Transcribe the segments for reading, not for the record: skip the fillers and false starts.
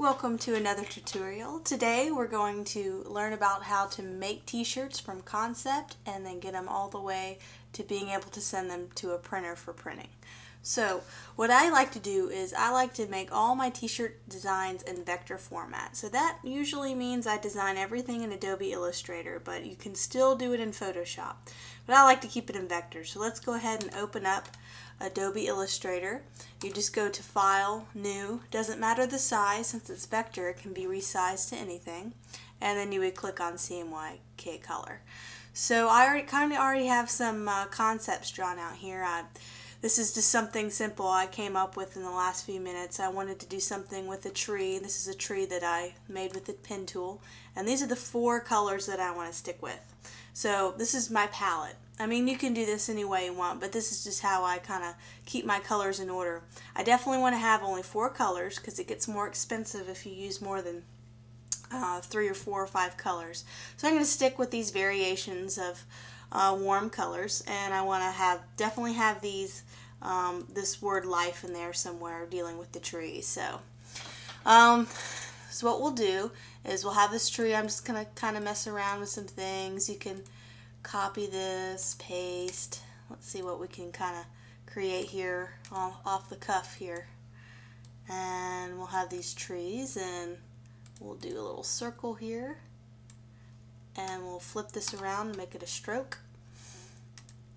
Welcome to another tutorial. Today we're going to learn about how to make t-shirts from concept and then get them all the way to being able to send them to a printer for printing. So what I like to do is I like to make all my t-shirt designs in vector format. So that usually means I design everything in Adobe Illustrator, but you can still do it in Photoshop. But I like to keep it in vector. So let's go ahead and open up Adobe Illustrator. You just go to File, New, doesn't matter the size, since it's vector it can be resized to anything, and then you would click on CMYK color. So I already have some concepts drawn out here. This is just something simple I came up with in the last few minutes. I wanted to do something with a tree. This is a tree that I made with the pen tool, and these are the 4 colors that I want to stick with. So this is my palette. I mean, you can do this any way you want, but this is just how I kind of keep my colors in order. I definitely want to have only 4 colors because it gets more expensive if you use more than 3 or 4 or 5 colors. So I'm going to stick with these variations of warm colors, and I want to definitely have these this word life in there somewhere dealing with the tree. So what we'll do is we'll have this tree. I'm just going to kind of mess around with some things. You can copy this, paste. Let's see what we can kind of create here off the cuff here. And we'll have these trees, and we'll do a little circle here. And we'll flip this around and make it a stroke.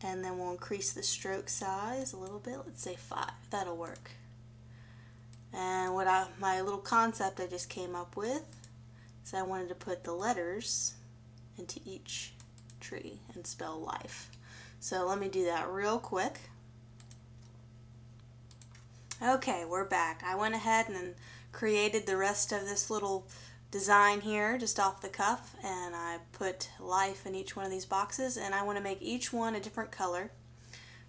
And then we'll increase the stroke size a little bit. Let's say 5. That'll work. And my little concept I just came up with is I wanted to put the letters into each tree and spell life. So let me do that real quick. Okay, we're back. I went ahead and created the rest of this little design here just off the cuff, and I put life in each one of these boxes, and I want to make each one a different color.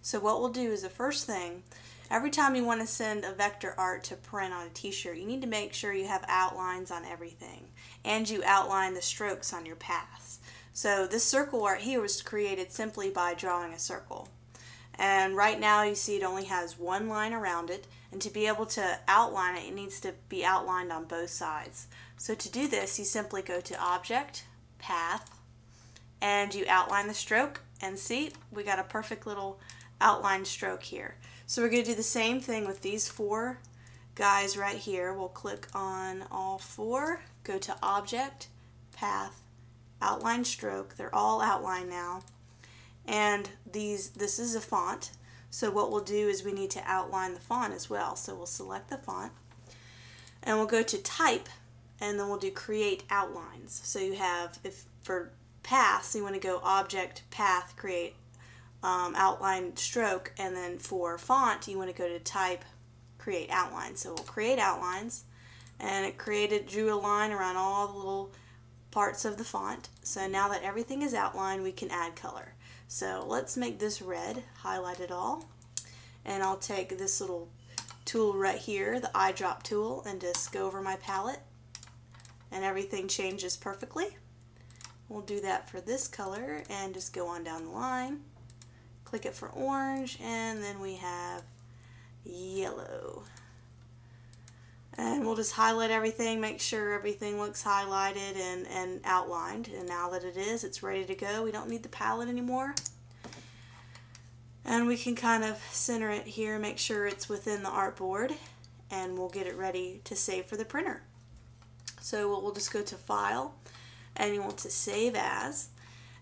So what we'll do is the first thing, every time you want to send a vector art to print on a t-shirt, you need to make sure you have outlines on everything and you outline the strokes on your paths. So this circle art here was created simply by drawing a circle. And right now you see it only has 1 line around it, and to be able to outline it, it needs to be outlined on both sides. So to do this, you simply go to Object, Path, and you outline the stroke, and see, we got a perfect little outline stroke here. So we're going to do the same thing with these 4 guys right here. We'll click on all 4, go to Object, Path, Outline Stroke. They're all outlined now. And this is a font, so what we'll do is we need to outline the font as well. So we'll select the font, and we'll go to Type, and then we'll do Create Outlines. So you have, if for paths, you want to go Object, Path, Create Outline Stroke, and then for font, you want to go to Type, Create Outline. So we'll create outlines, and it drew a line around all the little parts of the font. So now that everything is outlined, we can add color. So let's make this red, highlight it all, and I'll take this little tool right here, the eyedrop tool, and just go over my palette, and everything changes perfectly. We'll do that for this color and just go on down the line, click it for orange, and then we have yellow. And we'll just highlight everything, make sure everything looks highlighted and outlined. And now that it is, it's ready to go. We don't need the palette anymore. And we can kind of center it here, make sure it's within the artboard, and we'll get it ready to save for the printer. So we'll just go to File, and you want to Save As.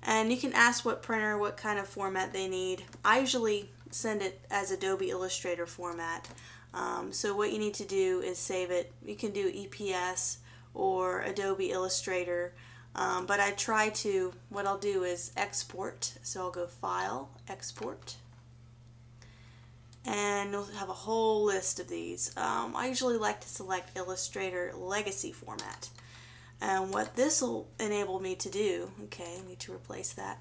And you can ask what printer, what kind of format they need. I usually send it as Adobe Illustrator format. So what you need to do is save it. You can do EPS or Adobe Illustrator, but what I'll do is export. So I'll go File, Export, and you'll have a whole list of these. I usually like to select Illustrator Legacy format. And what this will enable me to do, okay, I need to replace that,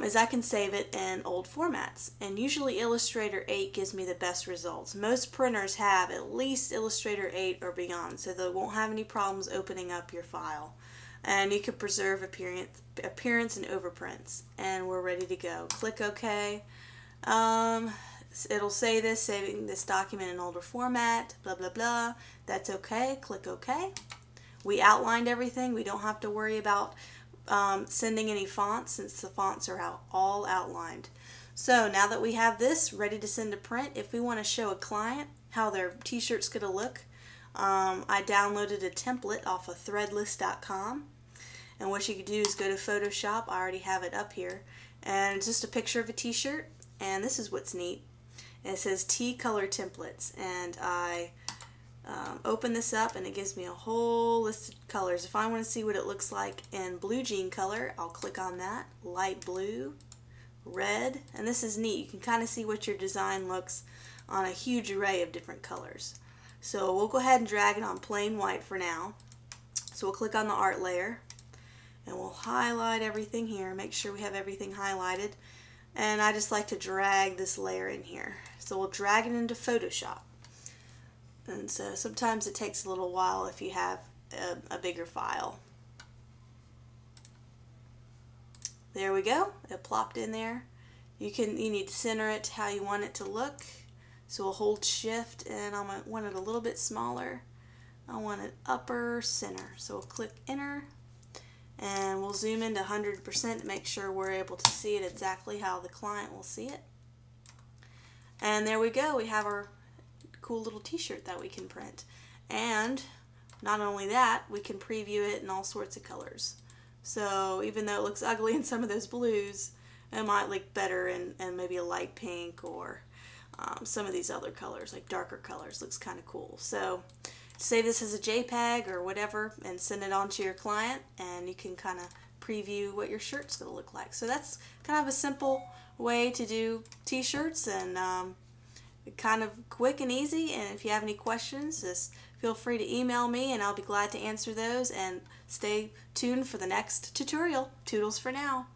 is I can save it in old formats. And usually Illustrator 8 gives me the best results. Most printers have at least Illustrator 8 or beyond, so they won't have any problems opening up your file. And you can preserve appearance and overprints. And we're ready to go. Click OK. it'll say this, saving this document in older format, blah blah blah. That's okay. Click OK. We outlined everything. We don't have to worry about sending any fonts since the fonts are all outlined. So now that we have this ready to send to print, if we want to show a client how their t-shirt's going to look, I downloaded a template off of threadless.com, and what you can do is go to Photoshop. I already have it up here, and it's just a picture of a t-shirt, and this is what's neat. It says T-color templates, and I open this up and it gives me a whole list of colors. If I want to see what it looks like in blue jean color, I'll click on that. Light blue, red, and this is neat. You can kind of see what your design looks on a huge array of different colors. So we'll go ahead and drag it on plain white for now. So we'll click on the art layer and we'll highlight everything here, make sure we have everything highlighted, and I just like to drag this layer in here. So we'll drag it into Photoshop, and so sometimes it takes a little while if you have a bigger file. There we go, it plopped in there. You need to center it how you want it to look. So we'll hold shift, and I want it a little bit smaller. I want it upper center. So we'll click enter, and we'll zoom into 100% to make sure we're able to see it exactly how the client will see it. And there we go, we have our cool little t-shirt that we can print. And not only that, we can preview it in all sorts of colors. So even though it looks ugly in some of those blues, it might look better in maybe a light pink, or some of these other colors, like darker colors. Looks kind of cool. So save this as a JPEG or whatever and send it on to your client, and you can kind of preview what your shirt's going to look like. So that's kind of a simple way to do t-shirts, and kind of quick and easy. And if you have any questions, just feel free to email me and I'll be glad to answer those, and stay tuned for the next tutorial. Toodles for now.